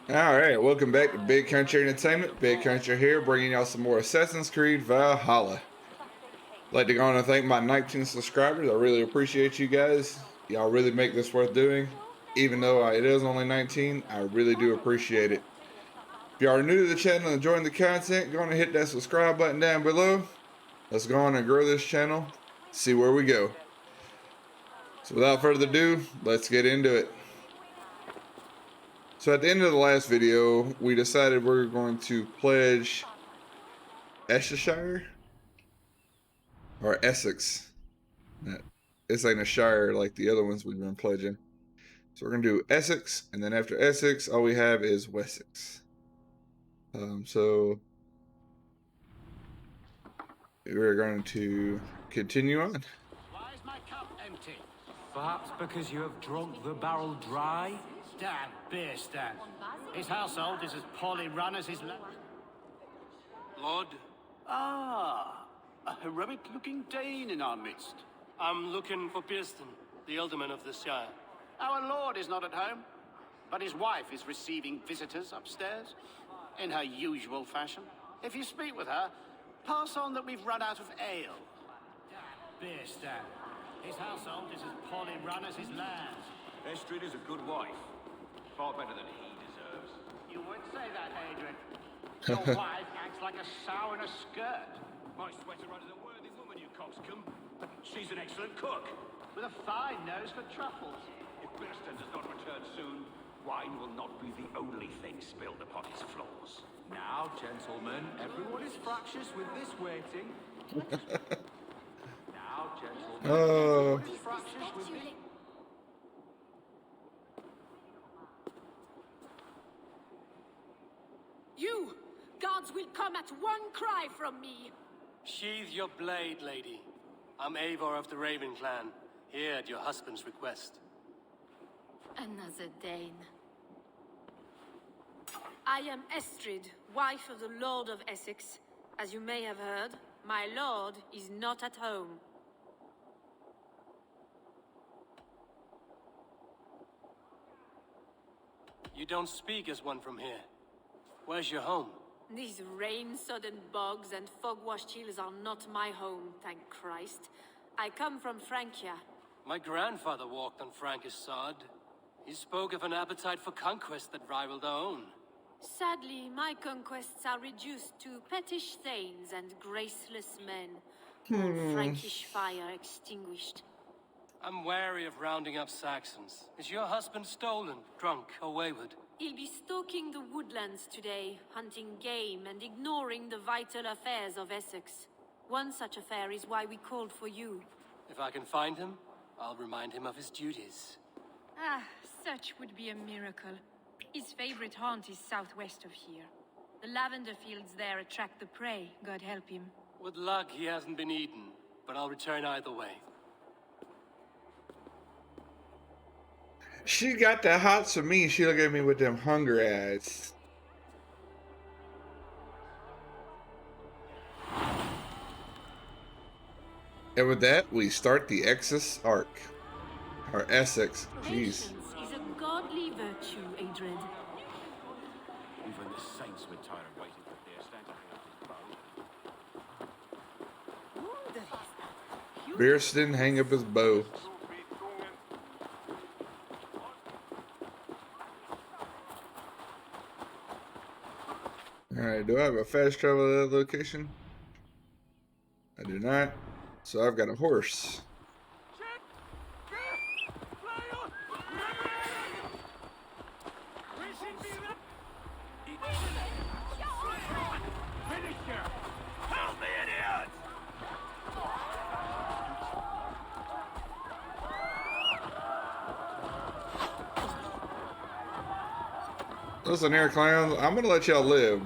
All right, welcome back to Big Country Entertainment. Big Country here, bringing y'all some more Assassin's Creed Valhalla. I'd like to go on and thank my 19 subscribers. I really appreciate you guys. Y'all really make this worth doing. Even though it is only 19, I really do appreciate it. If you are new to the channel and enjoying the content, go on and hit that subscribe button down below. Let's go on and grow this channel, see where we go. So without further ado, let's get into it. So at the end of the last video, we decided we're going to pledge Essex or Essex. This ain't a shire like the other ones we've been pledging. So we're gonna do Essex, and then after Essex, all we have is Wessex. So we're going to continue on. Why is my cup empty? Perhaps because you have drunk the barrel dry? Stan, beer Stan. His household is as poorly run as his Lord, Ah, a heroic-looking Dane in our midst. I'm looking for Pearson, the alderman of the Shire. Our lord is not at home, but his wife is receiving visitors upstairs, in her usual fashion. If you speak with her, pass on that we've run out of ale. Beer Stan. His household is as poorly run as his lands. Estrid is a good wife. Far better than he deserves. You would say that, Adrian. Your wife acts like a sow in a skirt, My sweater is a worthy woman, you coxcomb. She's an excellent cook. with a fine nose for truffles. If Birston does not return soon, wine will not be the only thing spilled upon his floors. Now, gentlemen, everyone is fractious with this waiting. Now, gentlemen, Oh. everyone is fractious with this. You! Guards will come at one cry from me! Sheathe your blade, lady. I'm Eivor of the Raven clan, here at your husband's request. Another Dane. I am Estrid, wife of the Lord of Essex. As you may have heard, my lord is not at home. You don't speak as one from here. Where's your home? These rain-sodden bogs and fog-washed hills are not my home, thank Christ. I come from Francia. My grandfather walked on Frankish sod. He spoke of an appetite for conquest that rivaled our own. Sadly, my conquests are reduced to pettish thanes and graceless men. All Frankish fire extinguished. I'm wary of rounding up Saxons. Is your husband stolen, drunk, or wayward? He'll be stalking the woodlands today, hunting game and ignoring the vital affairs of Essex. One such affair is why we called for you. If I can find him, I'll remind him of his duties. Ah, such would be a miracle. His favorite haunt is southwest of here. The lavender fields there attract the prey, God help him. With luck, he hasn't been eaten, but I'll return either way. She got the hots for me. She look at me with them hunger eyes. And with that, we start the Essex arc. Or Essex. Jeez. Patience is a godly virtue, Adred. Even the saints were tired of waiting for Birston to hang up his bow. Bearston hang up his bow. Alright, do I have a fast travel to that location? I do not. So I've got a horse. Help me, idiot! Listen here, clowns. I'm gonna let y'all live.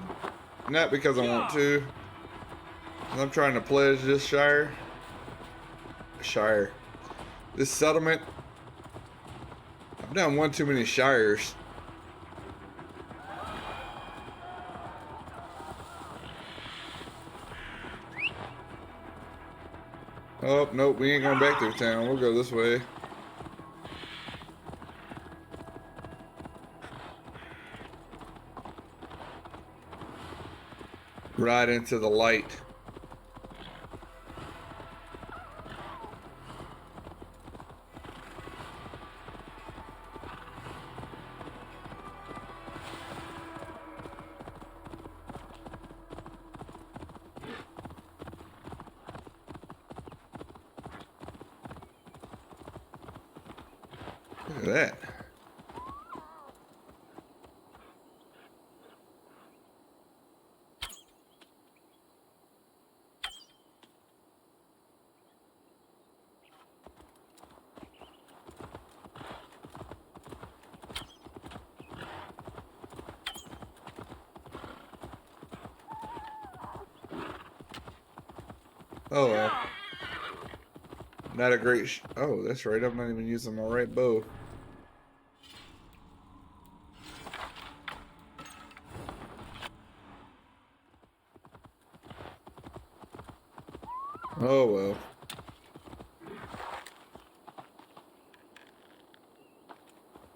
Not because I want to. I'm trying to pledge this shire. This settlement. I've done one too many shires. Oh, nope, we ain't going back through town. We'll go this way. right into the light. Look at that. Oh well. Not a great oh, that's right. I'm not even using my right bow. Oh well.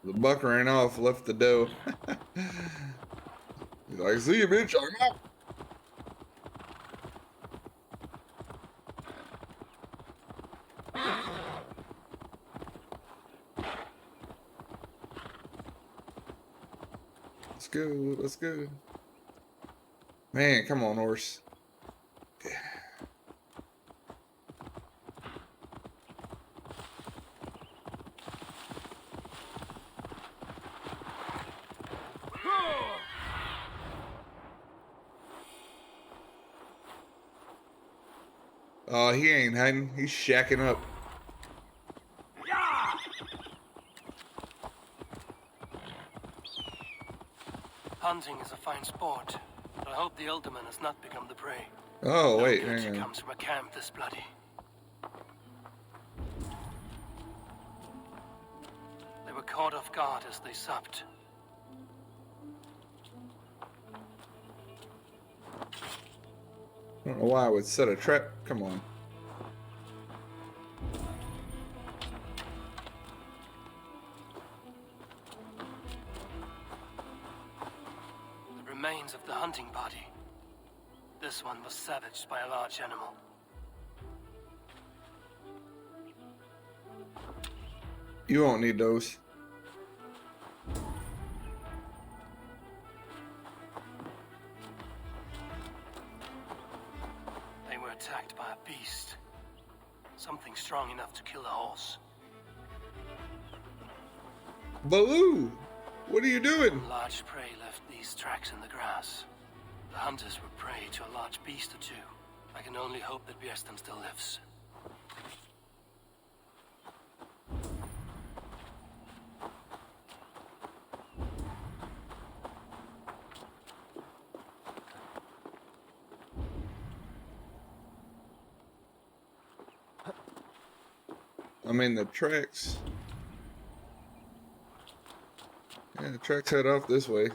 The buck ran off, left the doe. He's like, see you, bitch, I'm out. Let's go, let's go. Man, come on, horse. Oh, he ain't hiding. He's shacking up. Hunting is a fine sport, but I hope the alderman has not become the prey. Oh, No wait, good hang on. comes from a camp this bloody. They were caught off guard as they supped. I don't know why I would set a trap. Come on. The remains of the hunting party. This one was savaged by a large animal. You won't need those. They were attacked by a beast. Something strong enough to kill a horse. Baloo! What are you doing? Large prey left these tracks in the grass. The hunters were prey to a large beast or two. I can only hope that Björnstam still lives. I mean, the tracks. Yeah, the tracks head off this way.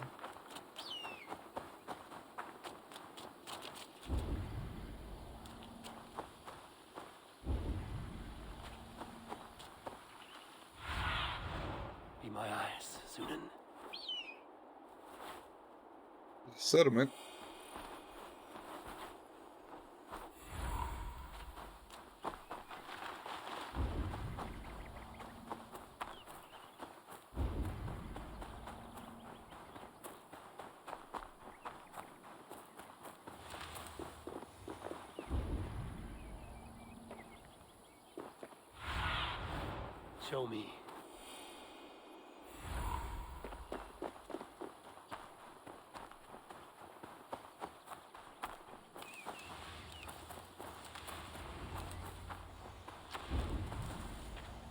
Be my eyes, Sunan. Settlement. Show me.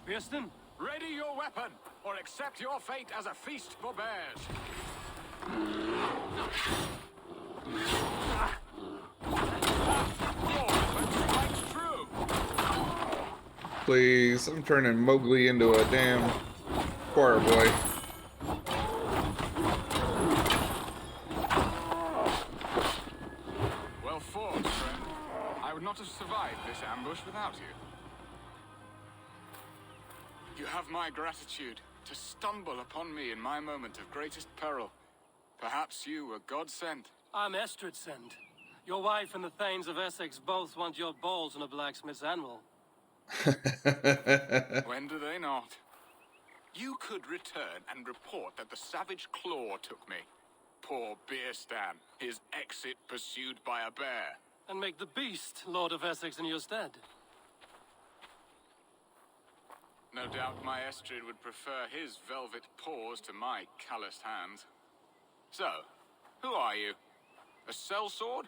Björnstam? Ready your weapon, or accept your fate as a feast for bears. Your weapon strikes true. Please, I'm turning Mowgli into a damn choir boy. Well fought, friend. I would not have survived this ambush without you. You have my gratitude to stumble upon me in my moment of greatest peril. Perhaps you were God sent. I'm Estrid sent. Your wife and the Thanes of Essex both want your balls on a blacksmith's anvil. When do they not? You could return and report that the savage claw took me. Poor Beerstan, his exit pursued by a bear. And make the beast Lord of Essex in your stead. No doubt my Estrid would prefer his velvet paws to my calloused hands. So, who are you? A sellsword?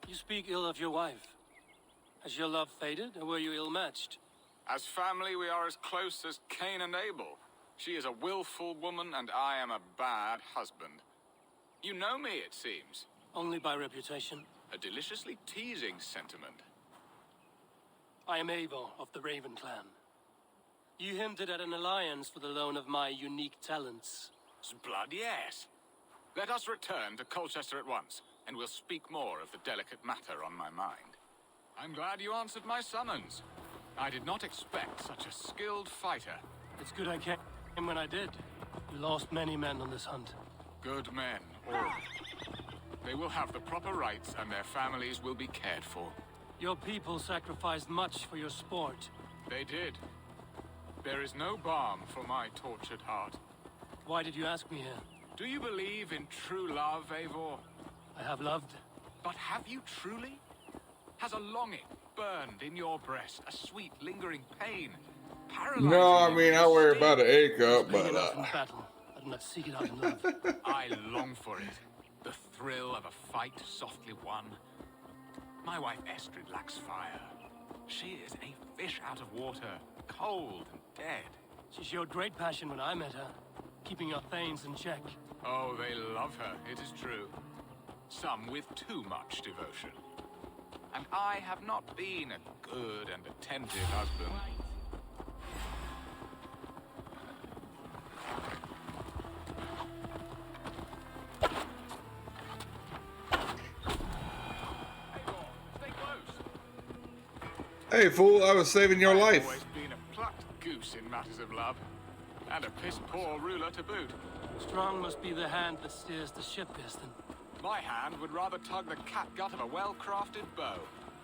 You speak ill of your wife. Has your love faded, or were you ill-matched? As family, we are as close as Cain and Abel. She is a willful woman, and I am a bad husband. You know me, it seems. Only by reputation. A deliciously teasing sentiment. I am Eivor of the Raven clan. You hinted at an alliance for the loan of my unique talents. Blood, yes. Let us return to Colchester at once, and we'll speak more of the delicate matter on my mind. I'm glad you answered my summons. I did not expect such a skilled fighter. It's good I came when I did. You lost many men on this hunt. Good men, all. They will have the proper rights, and their families will be cared for. Your people sacrificed much for your sport. They did. There is no balm for my tortured heart. Why did you ask me here? Do you believe in true love, Eivor? I have loved. But have you truly? Has a longing burned in your breast, a sweet, lingering pain, paralyzing No, I mean, I worry about an A cup, Pain but enough in battle. I do not seek it out in love. I long for it. The thrill of a fight softly won. My wife Estrid lacks fire. She is a fish out of water, cold and dead. She showed great passion when I met her, keeping your Thanes in check. Oh, they love her, it is true. Some with too much devotion. And I have not been a good and attentive husband. Stay close. hey, fool, I was saving your I've life. always been a plucked goose in matters of love. And a piss-poor ruler to boot. Strong must be the hand that steers the ship, Piston. My hand would rather tug the catgut of a well-crafted bow.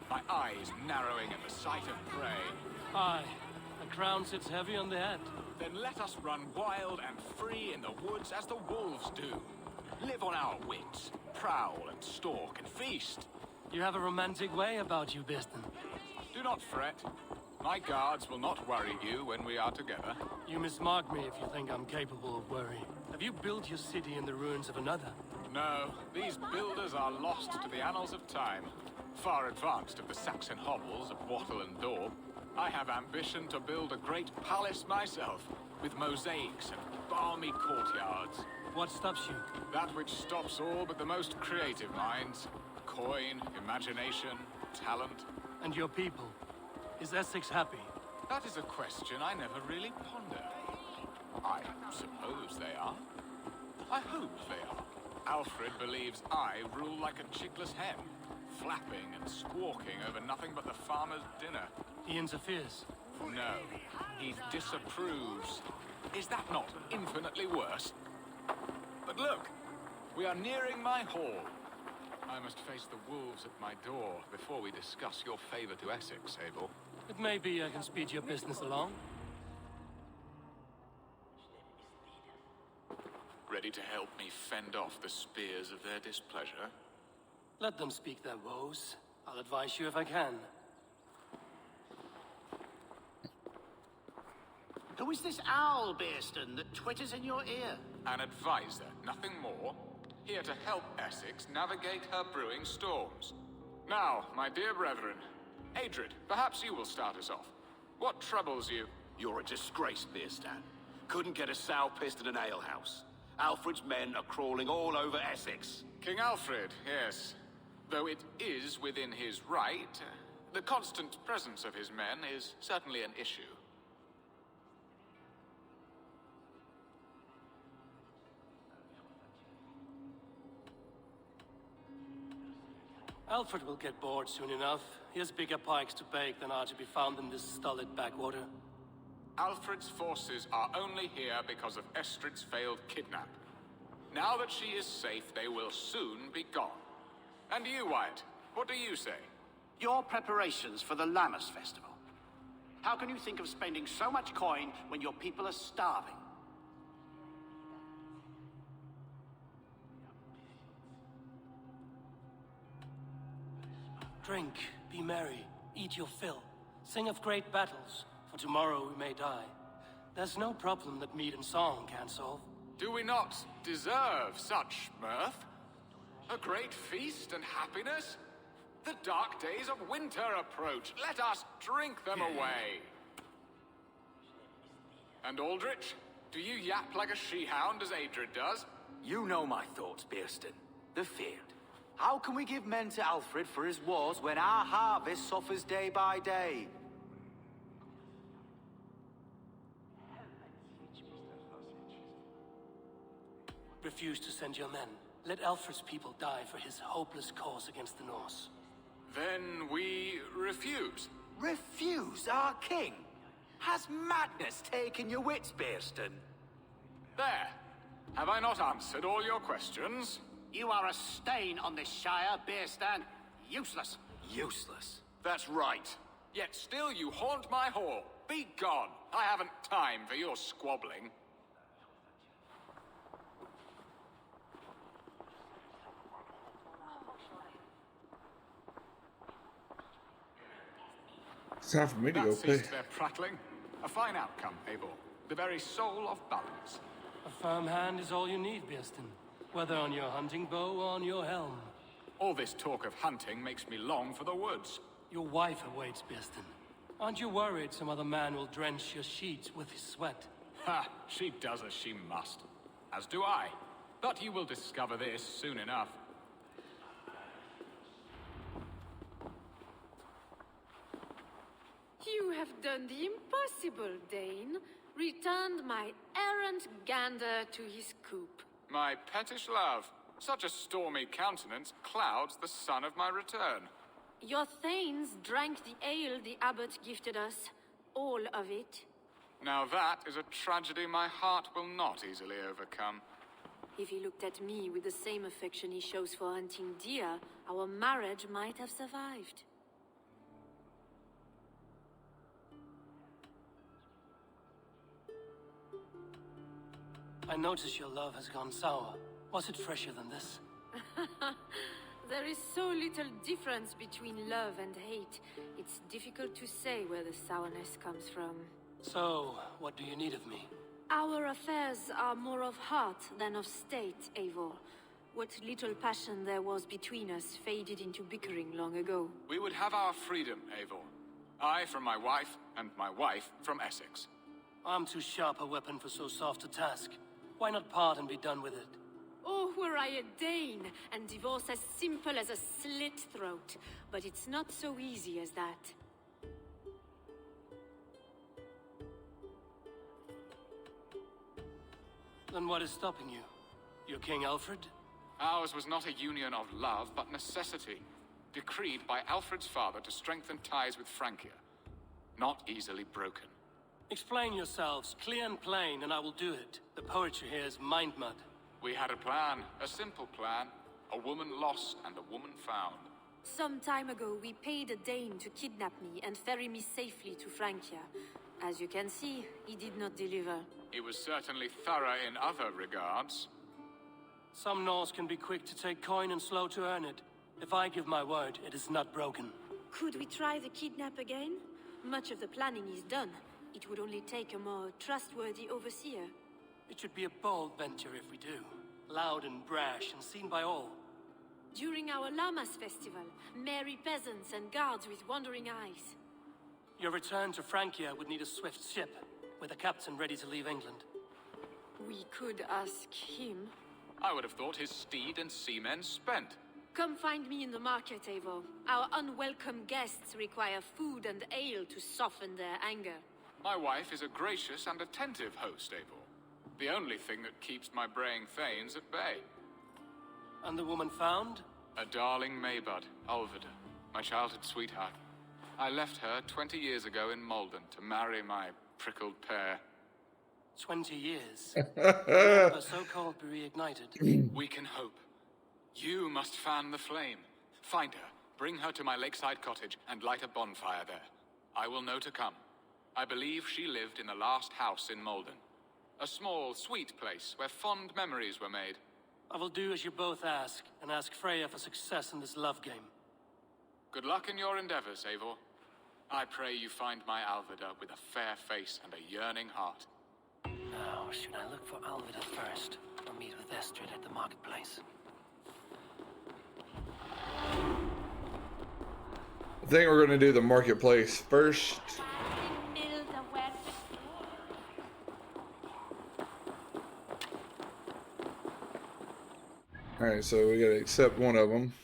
My eyes narrowing at the sight of prey. Aye, the crown sits heavy on the head. Then let us run wild and free in the woods as the wolves do. Live on our wits, prowl and stalk and feast. You have a romantic way about you, Piston. Do not fret. My guards will not worry you when we are together. You mismark me if you think I'm capable of worry. Have you built your city in the ruins of another? No, these builders are lost to the annals of time. Far advanced of the Saxon hovels of Wattle and Daub. I have ambition to build a great palace myself, with mosaics and balmy courtyards. What stops you? That which stops all but the most creative minds. Coin, imagination, talent. And your people? Is Essex happy? That is a question I never really pondered. I suppose they are. I hope they are. Alfred believes I rule like a chickless hen, flapping and squawking over nothing but the farmer's dinner. He interferes. No, he disapproves. Is that not infinitely worse? But look, we are nearing my hall. I must face the wolves at my door before we discuss your favor to Essex, Abel. It may be I can speed your business along. Ready to help me fend off the spears of their displeasure? Let them speak their woes. I'll advise you if I can. Who is this owl, Beerston, that twitters in your ear? An advisor, nothing more. Here to help Essex navigate her brewing storms. Now, my dear brethren, Adrid, perhaps you will start us off. What troubles you? You're a disgrace, Beerstan. Couldn't get a sow pissed in an alehouse. Alfred's men are crawling all over Essex. King Alfred, yes. Though it is within his right, the constant presence of his men is certainly an issue. Alfred will get bored soon enough. Here's bigger pikes to bake than are to be found in this stolid backwater. Alfred's forces are only here because of Estrid's failed kidnap. Now that she is safe, they will soon be gone. And you, Wyatt, what do you say? Your preparations for the Lammas festival. How can you think of spending so much coin when your people are starving? Drink, be merry, eat your fill, sing of great battles, for tomorrow we may die. There's no problem that meat and song can't solve. Do we not deserve such mirth? A great feast and happiness? The dark days of winter approach. Let us drink them away. And Aldrich, do you yap like a she-hound as Adrid does? You know my thoughts, Bearston. The field. How can we give men to Alfred for his wars when our harvest suffers day by day? Refuse to send your men. Let Alfred's people die for his hopeless cause against the Norse. Then we refuse. Refuse our king? Has madness taken your wits, Bearston? There. Have I not answered all your questions? You are a stain on this shire, Bearstan. Useless. Useless. That's right. Yet still you haunt my hall. Be gone. I haven't time for your squabbling. It's time for me to That go pay. ceased their prattling. A fine outcome, Abel. The very soul of balance. A firm hand is all you need, Bearston. Whether on your hunting bow or on your helm. All this talk of hunting makes me long for the woods. Your wife awaits, Bearston. Aren't you worried some other man will drench your sheets with his sweat? Ha! She does as she must. As do I. But you will discover this soon enough. You have done the impossible, Dane. Returned my errant gander to his coop. My pettish love. Such a stormy countenance clouds the sun of my return. Your thanes drank the ale the abbot gifted us. All of it. Now that is a tragedy my heart will not easily overcome. If he looked at me with the same affection he shows for hunting deer, our marriage might have survived. I notice your love has gone sour. Was it fresher than this? There is so little difference between love and hate. It's difficult to say where the sourness comes from. So, what do you need of me? Our affairs are more of heart than of state, Eivor. What little passion there was between us faded into bickering long ago. We would have our freedom, Eivor. I from my wife, and my wife from Essex. I'm too sharp a weapon for so soft a task. Why not part and be done with it? Oh, were I a Dane, and divorce as simple as a slit throat. But it's not so easy as that. Then what is stopping you? Your King Alfred? Ours was not a union of love, but necessity. Decreed by Alfred's father to strengthen ties with Francia. Not easily broken. Explain yourselves, clear and plain, and I will do it. The poetry here is mind mud. We had a plan, a simple plan. A woman lost and a woman found. Some time ago, we paid a Dane to kidnap me and ferry me safely to Francia. As you can see, he did not deliver. He was certainly thorough in other regards. Some Norse can be quick to take coin and slow to earn it. If I give my word, it is not broken. Could we try the kidnap again? Much of the planning is done. It would only take a more trustworthy overseer. It should be a bold venture if we do. Loud and brash and seen by all. During our Lammas festival, merry peasants and guards with wandering eyes. Your return to Francia would need a swift ship, with a captain ready to leave England. We could ask him. I would have thought his steed and seamen spent. Come find me in the market, Eivor. Our unwelcome guests require food and ale to soften their anger. My wife is a gracious and attentive host, Eivor. The only thing that keeps my braying thanes at bay. And the woman found? A darling Maybud, Ulvida. My childhood sweetheart. I left her 20 years ago in Malden to marry my prickled pear. 20 years. Remember, so-called be reignited. We can hope. You must fan the flame. Find her, bring her to my lakeside cottage, and light a bonfire there. I will know to come. I believe she lived in the last house in Malden. A small, sweet place where fond memories were made. I will do as you both ask, and ask Freya for success in this love game. Good luck in your endeavors, Eivor. I pray you find my Alvida with a fair face and a yearning heart. Now, should I look for Alvida first, or meet with Estrid at the marketplace? I think we're going to do the marketplace first. Alright, so we gotta accept one of them.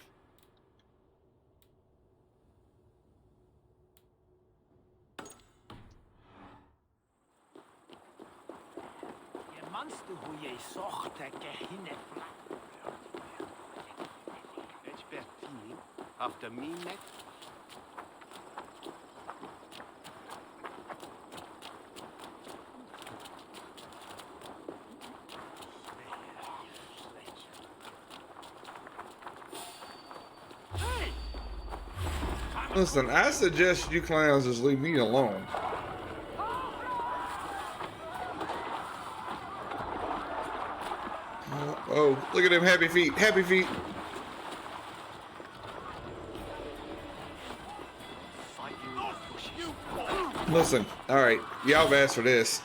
After me next. Listen, I suggest you clowns just leave me alone. Oh, look at them happy feet, happy feet. Listen, all right, y'all have asked for this.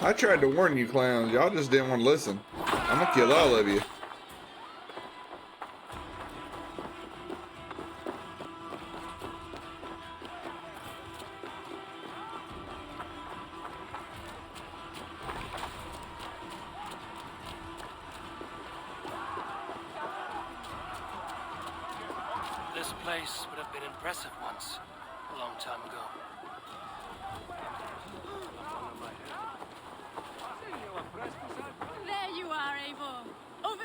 I tried to warn you clowns, y'all just didn't want to listen. I'm gonna kill all of you. This place would have been impressive once, a long time ago. There you are, Eivor. Over.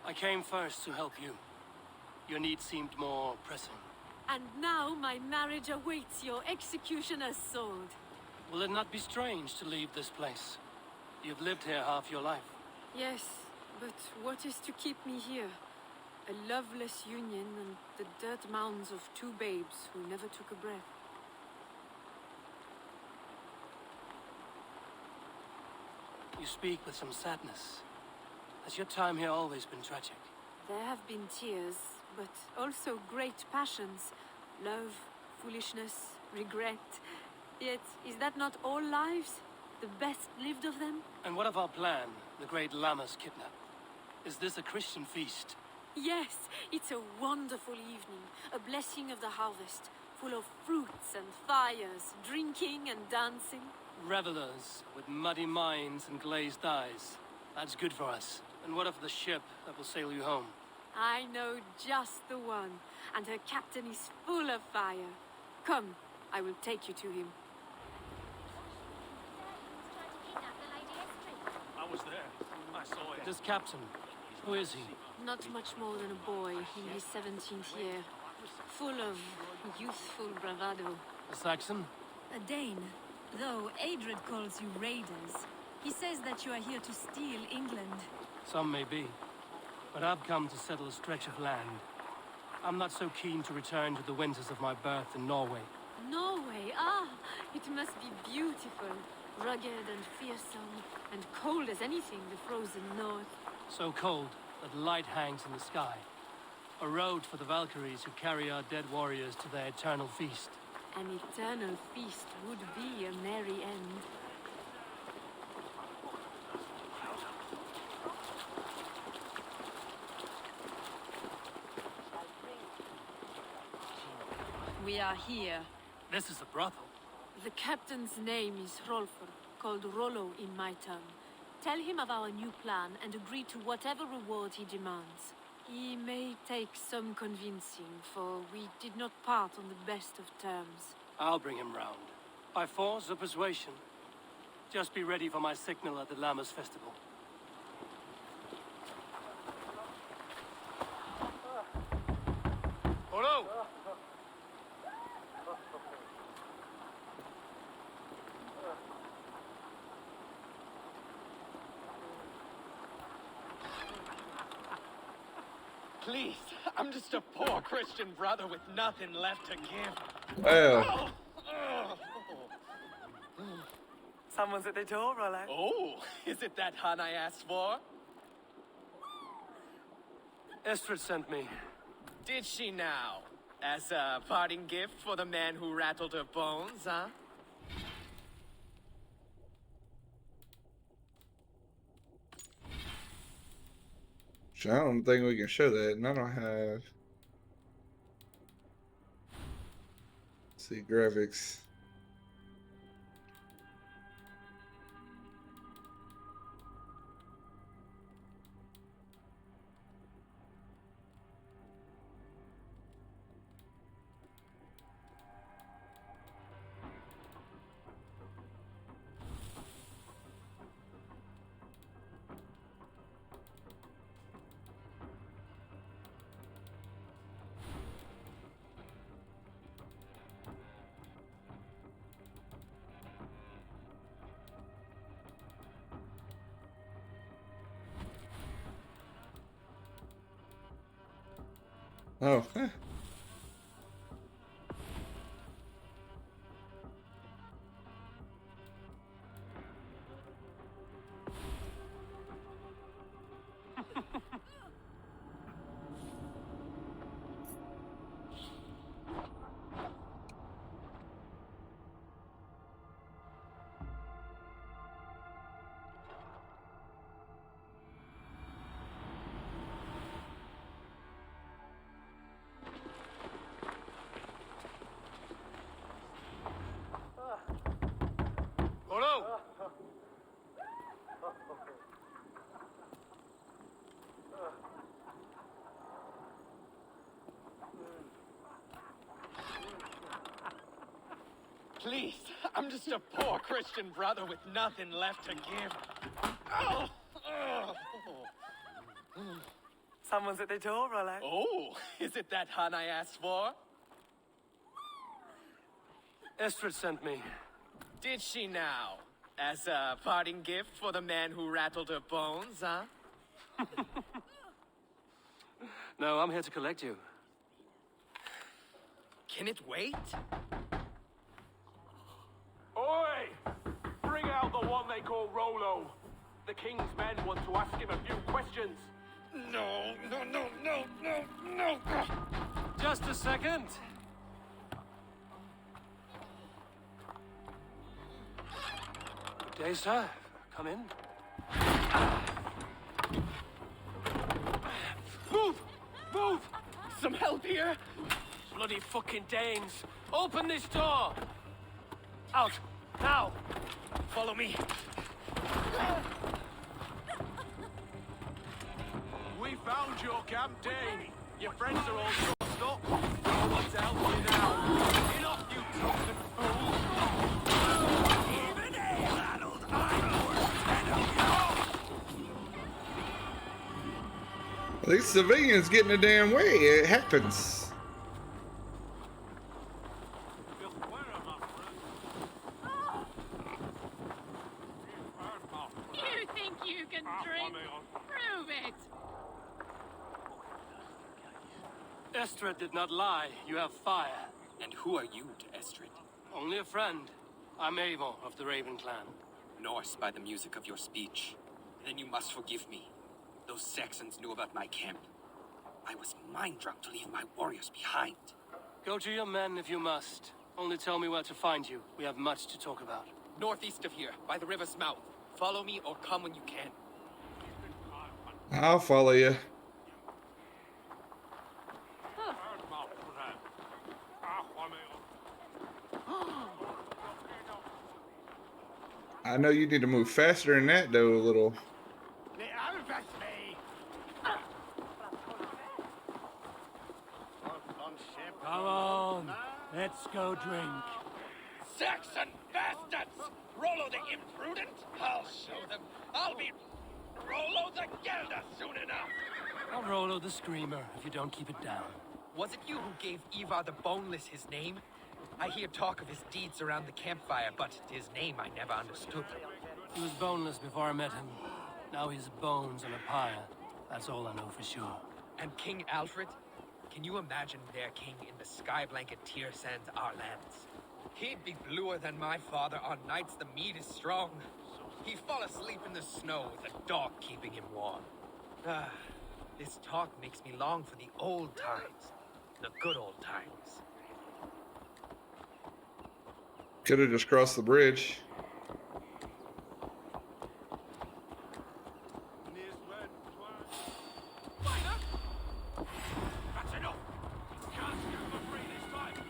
I came first to help you. Your need seemed more pressing. And now my marriage awaits your executioner's sword. Will it not be strange to leave this place? You've lived here half your life. Yes, but what is to keep me here? A loveless union and the dirt mounds of two babes who never took a breath. You speak with some sadness. Has your time here always been tragic? There have been tears, but also great passions. Love, foolishness, regret. Yet, is that not all lives? The best lived of them? And what of our plan, the great Lamma's kidnap? Is this a Christian feast? Yes, it's a wonderful evening. A blessing of the harvest, full of fruits and fires, drinking and dancing. Revelers with muddy minds and glazed eyes. That's good for us. And what of the ship that will sail you home? I know just the one, and her captain is full of fire. Come, I will take you to him. I was there. I saw it. This captain, who is he? Not much more than a boy in his 17th year, full of youthful bravado. A Saxon? A Dane. Though Adred calls you raiders. He says that you are here to steal England. Some may be. But I've come to settle a stretch of land. I'm not so keen to return to the winters of my birth in Norway. Norway, ah, it must be beautiful. Rugged and fearsome, and cold as anything, the frozen north. So cold that light hangs in the sky. A road for the Valkyries who carry our dead warriors to their eternal feast. An eternal feast would be a merry end. We are here. This is a brothel. The captain's name is Rolfer, called Rollo in my tongue. Tell him of our new plan and agree to whatever reward he demands. He may take some convincing, for we did not part on the best of terms. I'll bring him round. By force or persuasion. Just be ready for my signal at the Lammas Festival. Hello! Please, I'm just a poor Christian brother with nothing left to give. Well, Someone's at the door, Rollo. Oh, is it that hun I asked for? Estrid sent me. Did she now? As a parting gift for the man who rattled her bones, huh? I don't think we can show that, and I don't have. Let's see graphics. Oh, huh. Hello! Please, I'm just a poor Christian brother with nothing left to give. Someone's at the door, Rollo. Oh, is it that hun I asked for? Estrid sent me. Did she now? As a parting gift for the man who rattled her bones, huh? No, I'm here to collect you. Can it wait? Oi! Bring out the one they call Rollo. The king's men want to ask him a few questions. No, no, no, no, no, no! Just a second. Good day, sir. Come in. Move! Move! Some help here! Bloody fucking Danes! Open this door! Out! Now! Follow me. We found your camp, Dane. Your friends are all trussed up. No one's helping you now. Get off, you drunken fool! Even ale-addled These civilians getting the damn way. It happens. You think you can drink? Prove it! Estrid did not lie. You have fire. And who are you to Estrid? Only a friend. I'm Avon of the Raven clan. Norse by the music of your speech. Then you must forgive me. Those Saxons knew about my camp. I was mind-drunk to leave my warriors behind. Go to your men if you must. Only tell me where to find you. We have much to talk about. Northeast of here, by the river's mouth. Follow me or come when you can. I'll follow you. know you need to move faster than that, though, a little. Come on, let's go drink. Saxon bastards! Rollo the imprudent? I'll show them. I'll be Rollo the Gelder soon enough. I'll Rollo the Screamer if you don't keep it down. Was it you who gave Ivar the Boneless his name? I hear talk of his deeds around the campfire, but his name I never understood. He was boneless before I met him. Now he's bones on a pyre. That's all I know for sure. And King Alfred? Can you imagine their king in the sky blanket tier sands our lands? He'd be bluer than my father on nights the mead is strong. He'd fall asleep in the snow with a dog keeping him warm. Ah, this talk makes me long for the old times. The good old times. Could have just crossed the bridge. That's enough. Can't go for free this time.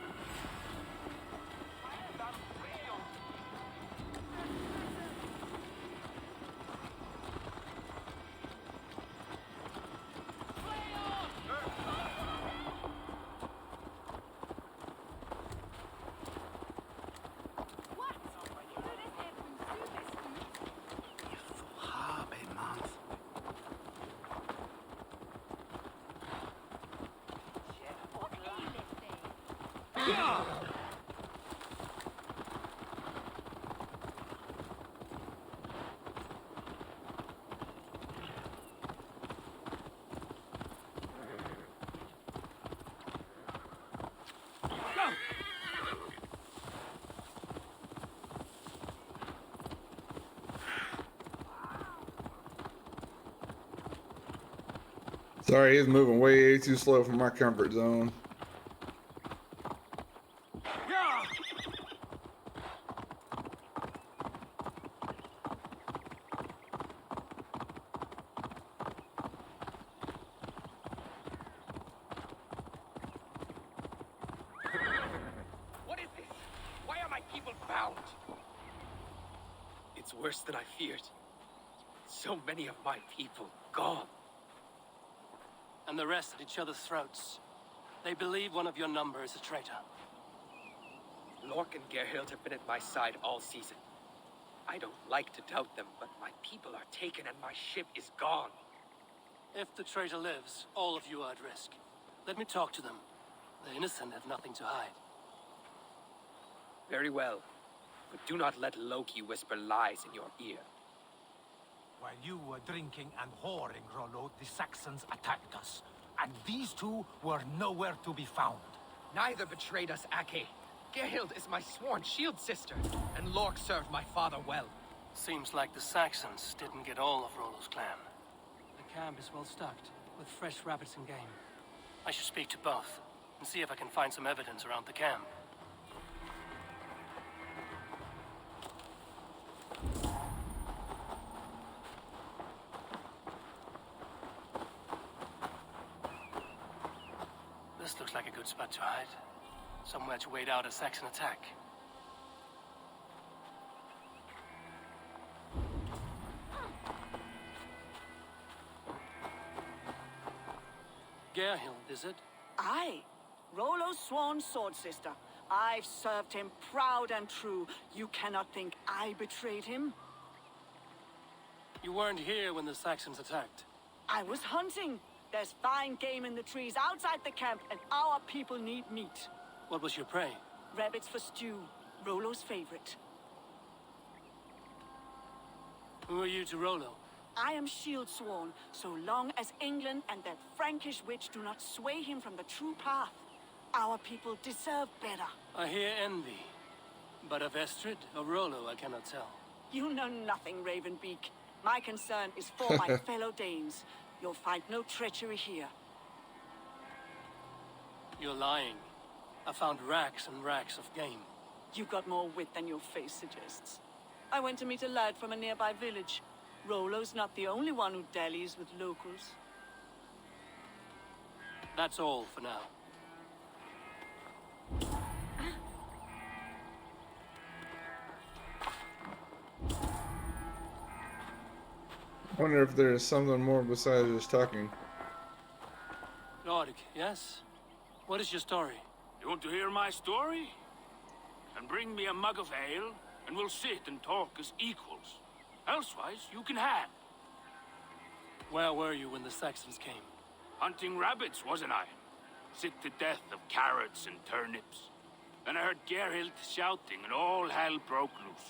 Sorry, he's moving way too slow for my comfort zone. What is this? Why are my people bound? It's worse than I feared. So many of my people gone. And the rest at each other's throats. They believe one of your number is a traitor. Lork and Gerhild have been at my side all season. I don't like to doubt them, but my people are taken and my ship is gone. If the traitor lives, all of you are at risk. Let me talk to them. The innocent have nothing to hide. Very well. But do not let Loki whisper lies in your ear. While you were drinking and whoring, Rollo, the Saxons attacked us. And these two were nowhere to be found. Neither betrayed us, Ake. Gerhild is my sworn shield sister, and Lork served my father well. Seems like the Saxons didn't get all of Rollo's clan. The camp is well stocked, with fresh rabbits and game. I should speak to both, and see if I can find some evidence around the camp. This looks like a good spot to hide. Somewhere to wait out a Saxon attack. Gerhild, is it? Aye. Rollo's sworn sword sister. I've served him proud and true. You cannot think I betrayed him? You weren't here when the Saxons attacked. I was hunting. There's fine game in the trees outside the camp, and our people need meat. What was your prey? Rabbits for stew. Rollo's favorite. Who are you to Rollo? I am shield sworn, so long as England and that Frankish witch do not sway him from the true path. Our people deserve better. I hear envy. But of Estrid or Rollo, I cannot tell. You know nothing, Ravenbeak. My concern is for my fellow Danes. You'll find no treachery here. You're lying. I found racks and racks of game. You got more wit than your face suggests. I went to meet a lad from a nearby village. Rollo's not the only one who dallies with locals. That's all for now. Wonder if there's something more besides just talking. Lord, yes? What is your story? You want to hear my story? And bring me a mug of ale, and we'll sit and talk as equals. Elsewise, you can hang. Where were you when the Saxons came? Hunting rabbits, wasn't I? Sick to death of carrots and turnips. Then I heard Gerhild shouting, and all hell broke loose.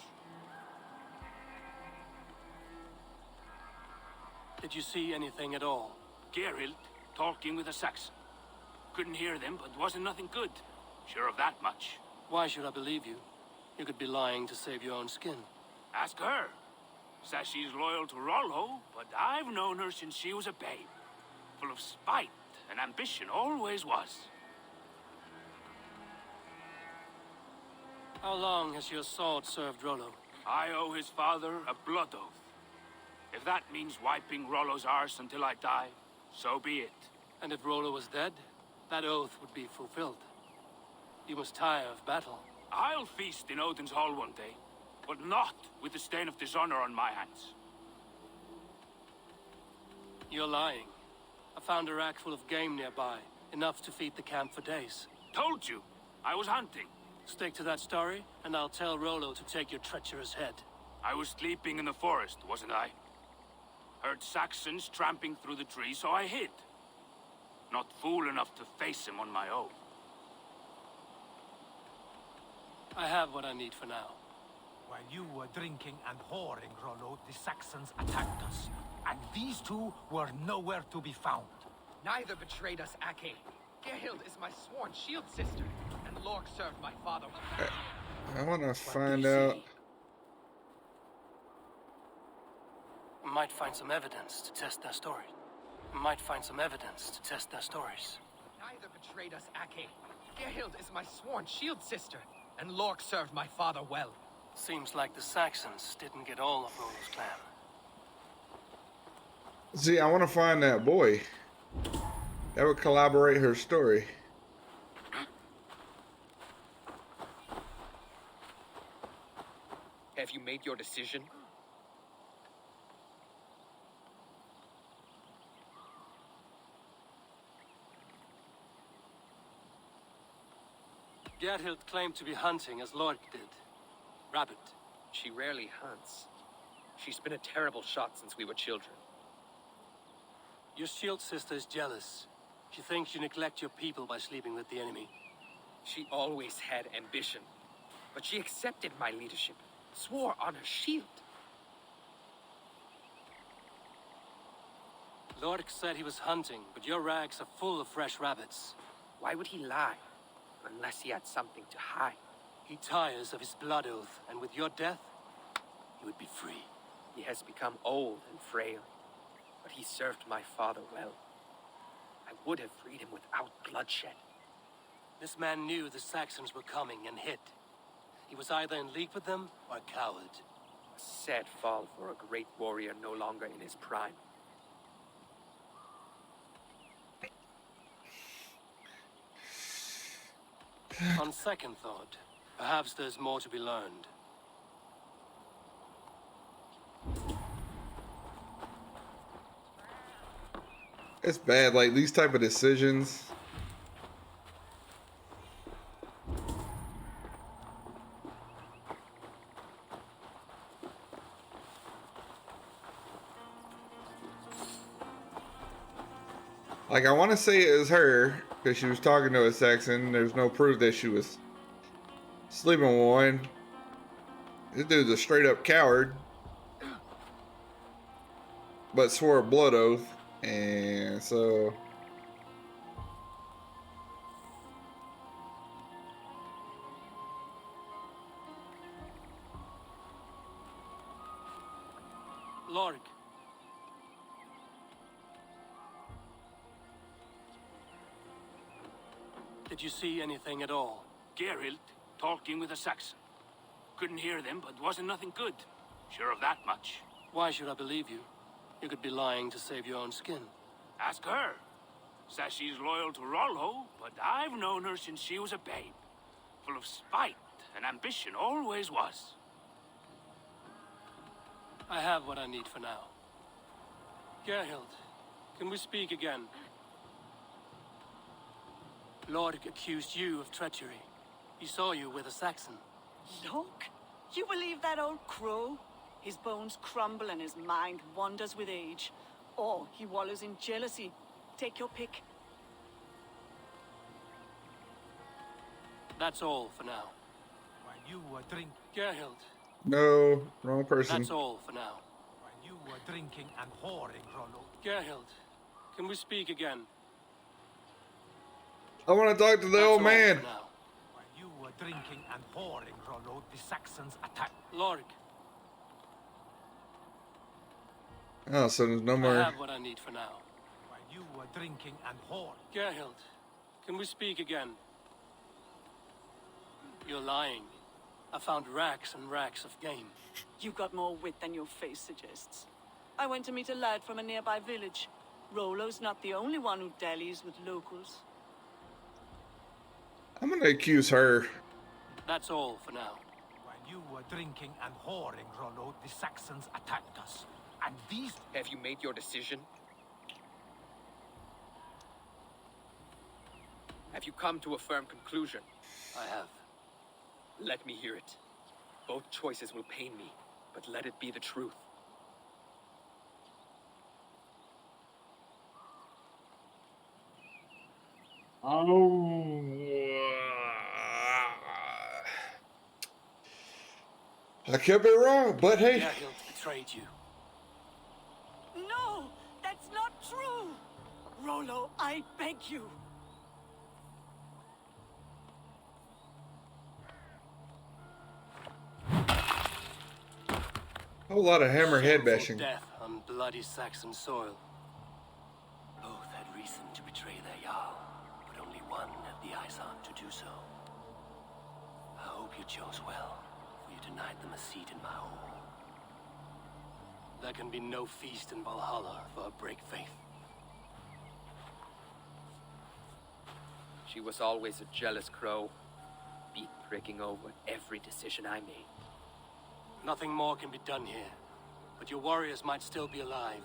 Did you see anything at all? Gerhild talking with a Saxon. Couldn't hear them, but wasn't nothing good. Sure of that much. Why should I believe you? You could be lying to save your own skin. Ask her. Says she's loyal to Rollo, but I've known her since she was a babe. Full of spite and ambition, always was. How long has your sword served Rollo? I owe his father a blood oath. If that means wiping Rollo's arse until I die, so be it. And if Rollo was dead, that oath would be fulfilled. You must tire of battle. I'll feast in Odin's hall one day, but not with the stain of dishonor on my hands. You're lying. I found a rack full of game nearby, enough to feed the camp for days. Told you, I was hunting. Stick to that story, and I'll tell Rollo to take your treacherous head. I was sleeping in the forest, wasn't I? Heard Saxons tramping through the trees, so I hid. Not fool enough to face him on my own. I have what I need for now. While you were drinking and whoring, Rollo, the Saxons attacked us. And these two were nowhere to be found. Neither betrayed us, Ake. Gerhild is my sworn shield sister, and Lork served my father. I want to find out. I might find some evidence to test their story. I might find some evidence to test their stories. Neither betrayed us, Ake. Gerhild is my sworn shield sister, and Lork served my father well. Seems like the Saxons didn't get all of Rollo's clan. See, I want to find that boy. That would collaborate her story. Have you made your decision? Gerhild claimed to be hunting as Lork did. Rabbit. She rarely hunts. She's been a terrible shot since we were children. Your shield sister is jealous. She thinks you neglect your people by sleeping with the enemy. She always had ambition, but she accepted my leadership, swore on her shield. Lork said he was hunting, but your rags are full of fresh rabbits. Why would he lie? Unless he had something to hide. He tires of his blood oath, and with your death, he would be free. He has become old and frail, but he served my father well. I would have freed him without bloodshed. This man knew the Saxons were coming and hid. He was either in league with them or a coward. A sad fall for a great warrior no longer in his prime. On second thought, perhaps there's more to be learned. It's bad, like these type of decisions. Like, I want to say it was her because she was talking to a Saxon. There's no proof that she was sleeping with one. This dude's a straight up coward, but swore a blood oath, and so Lork. Did you see anything at all? Gerhild talking with a Saxon. Couldn't hear them, but wasn't nothing good. Sure of that much. Why should I believe you? You could be lying to save your own skin. Ask her. Says she's loyal to Rollo, but I've known her since she was a babe. Full of spite and ambition, always was. I have what I need for now. Gerhild, can we speak again? Lorg accused you of treachery. He saw you with a Saxon. Look, you believe that old crow? His bones crumble and his mind wanders with age. Or he wallows in jealousy. Take your pick. That's all for now. While you were Gerhild, No, wrong person. that's all for now. while you were drinking and whoring, Rollo. Gerhild, can we speak again? I want to talk to the That's old all man. for now. While you were drinking and whoring, Rollo, the Saxons attacked. Lorg, Oh, so there's no I more. have what I need for now. While you were drinking and whoring. Gerhild, can we speak again? You're lying. I found racks and racks of game. You've got more wit than your face suggests. I went to meet a lad from a nearby village. Rollo's not the only one who dallies with locals. I'm gonna accuse her. That's all for now. While you were drinking and whoring, Rollo, the Saxons attacked us. And these... Have you made your decision? Have you come to a firm conclusion? I have. Let me hear it. Both choices will pain me, but let it be the truth. I could be wrong, but hey. Gerhild betrayed you. No, that's not true! Rollo, I beg you. A whole lot of hammerhead Shameful bashing. death on bloody Saxon soil. Both had reason to betray their Jarl, but only one had the eyes on to do so. I hope you chose well, for you denied them a seat in my hall. There can be no feast in Valhalla for a break faith. She was always a jealous crow, beak pricking over every decision I made. Nothing more can be done here, but your warriors might still be alive,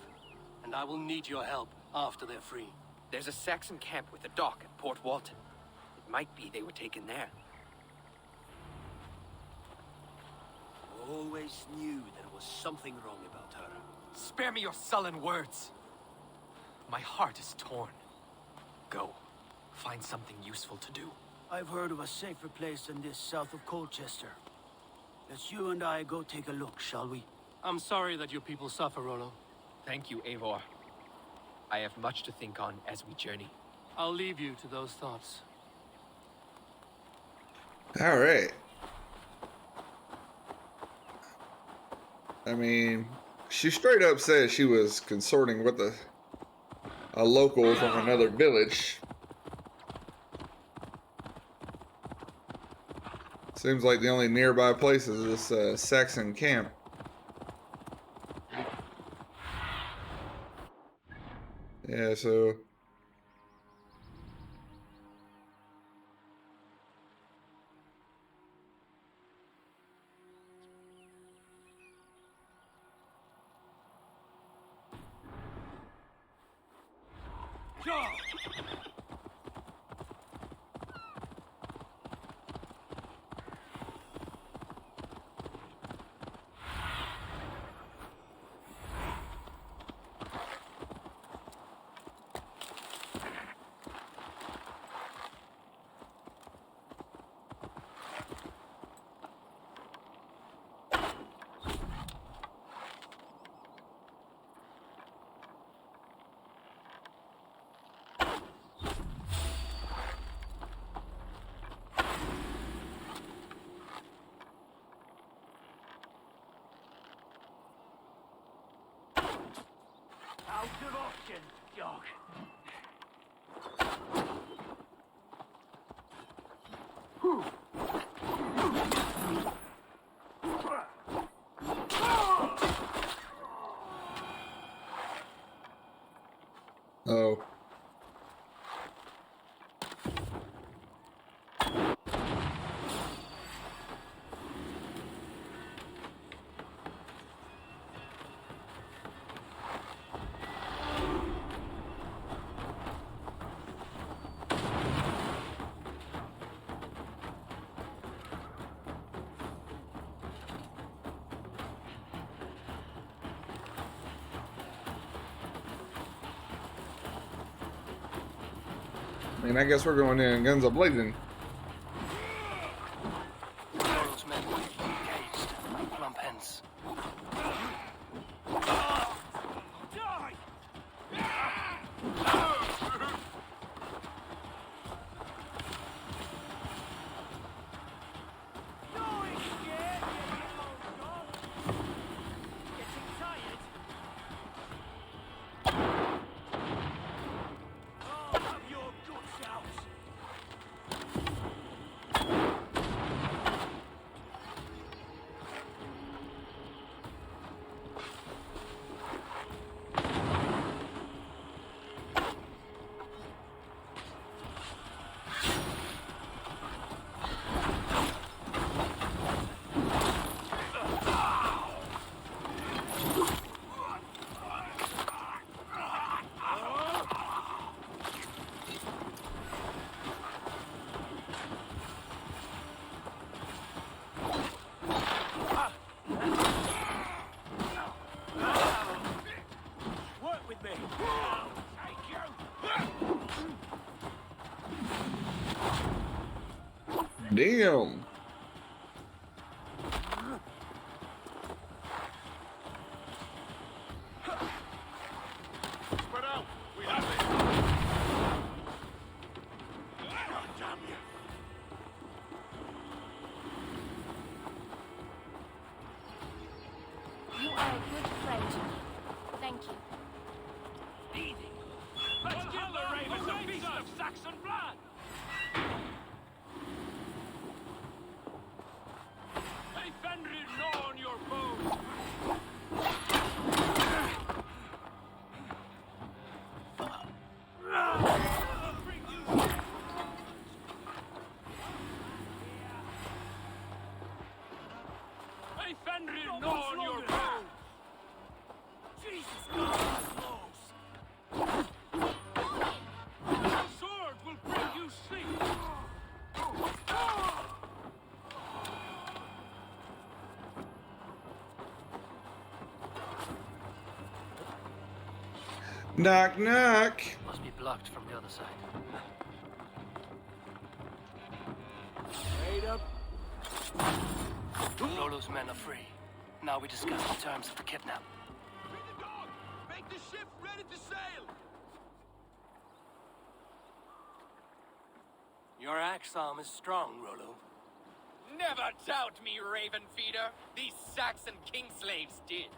and I will need your help after they're free. There's a Saxon camp with a dock at Port Walton. It might be they were taken there. Always knew there was something wrong about her. Spare me your sullen words. My heart is torn. Go. Find something useful to do. I've heard of a safer place than this south of Colchester. Let's you and I go take a look, shall we? I'm sorry that your people suffer, Rollo. Thank you, Eivor. I have much to think on as we journey. I'll leave you to those thoughts. All right. I mean, she straight up said she was consorting with a local from another village. Seems like the only nearby place is this Saxon camp. Yeah, so... Out of option, dog. Oh. And I guess we're going in guns a-blazing. Rollo's men engaged. Plump hence. Damn. Spread out. We have it. God damn you. You are a good friend to me. Thank you. Let's give the ravens a piece of Saxon blood. Hey, Fenrir, gnaw on your bones. Hey, Fenrir, gnaw on your bones. Jesus Christ, the sword will bring you sleep. Knock, knock. Must be blocked from the other side. Wait up. Rollo's men are free. Now we discuss the terms of the kidnap. Bring the dog. Make the ship ready to sail. Your axe arm is strong, Rollo. Never doubt me, Raven Feeder. These Saxon king slaves did.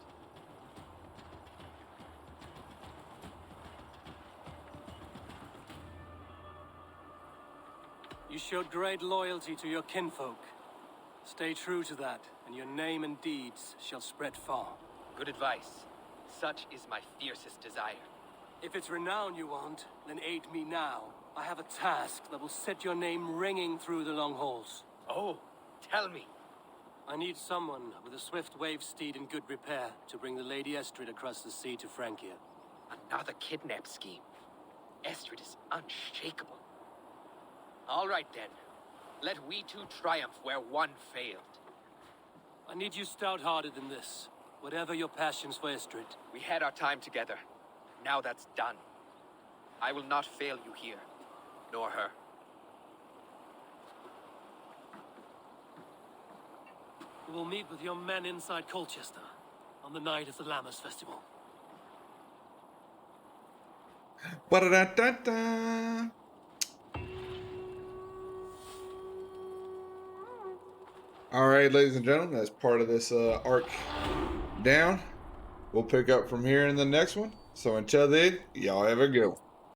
You showed great loyalty to your kinfolk. Stay true to that, and your name and deeds shall spread far. Good advice. Such is my fiercest desire. If it's renown you want, then aid me now. I have a task that will set your name ringing through the long halls. Oh, tell me. I need someone with a swift wave steed in good repair to bring the Lady Estrid across the sea to Francia. Another kidnap scheme. Estrid is unshakable. All right then. Let we two triumph where one failed. I need you stout-hearted in this. Whatever your passions for Estrid. We had our time together. Now that's done. I will not fail you here, nor her. We will meet with your men inside Colchester on the night of the Lammas Festival. Ba-da-da-da-da. All right, ladies and gentlemen, that's part of this arc down. We'll pick up from here in the next one. So until then, y'all have a good one.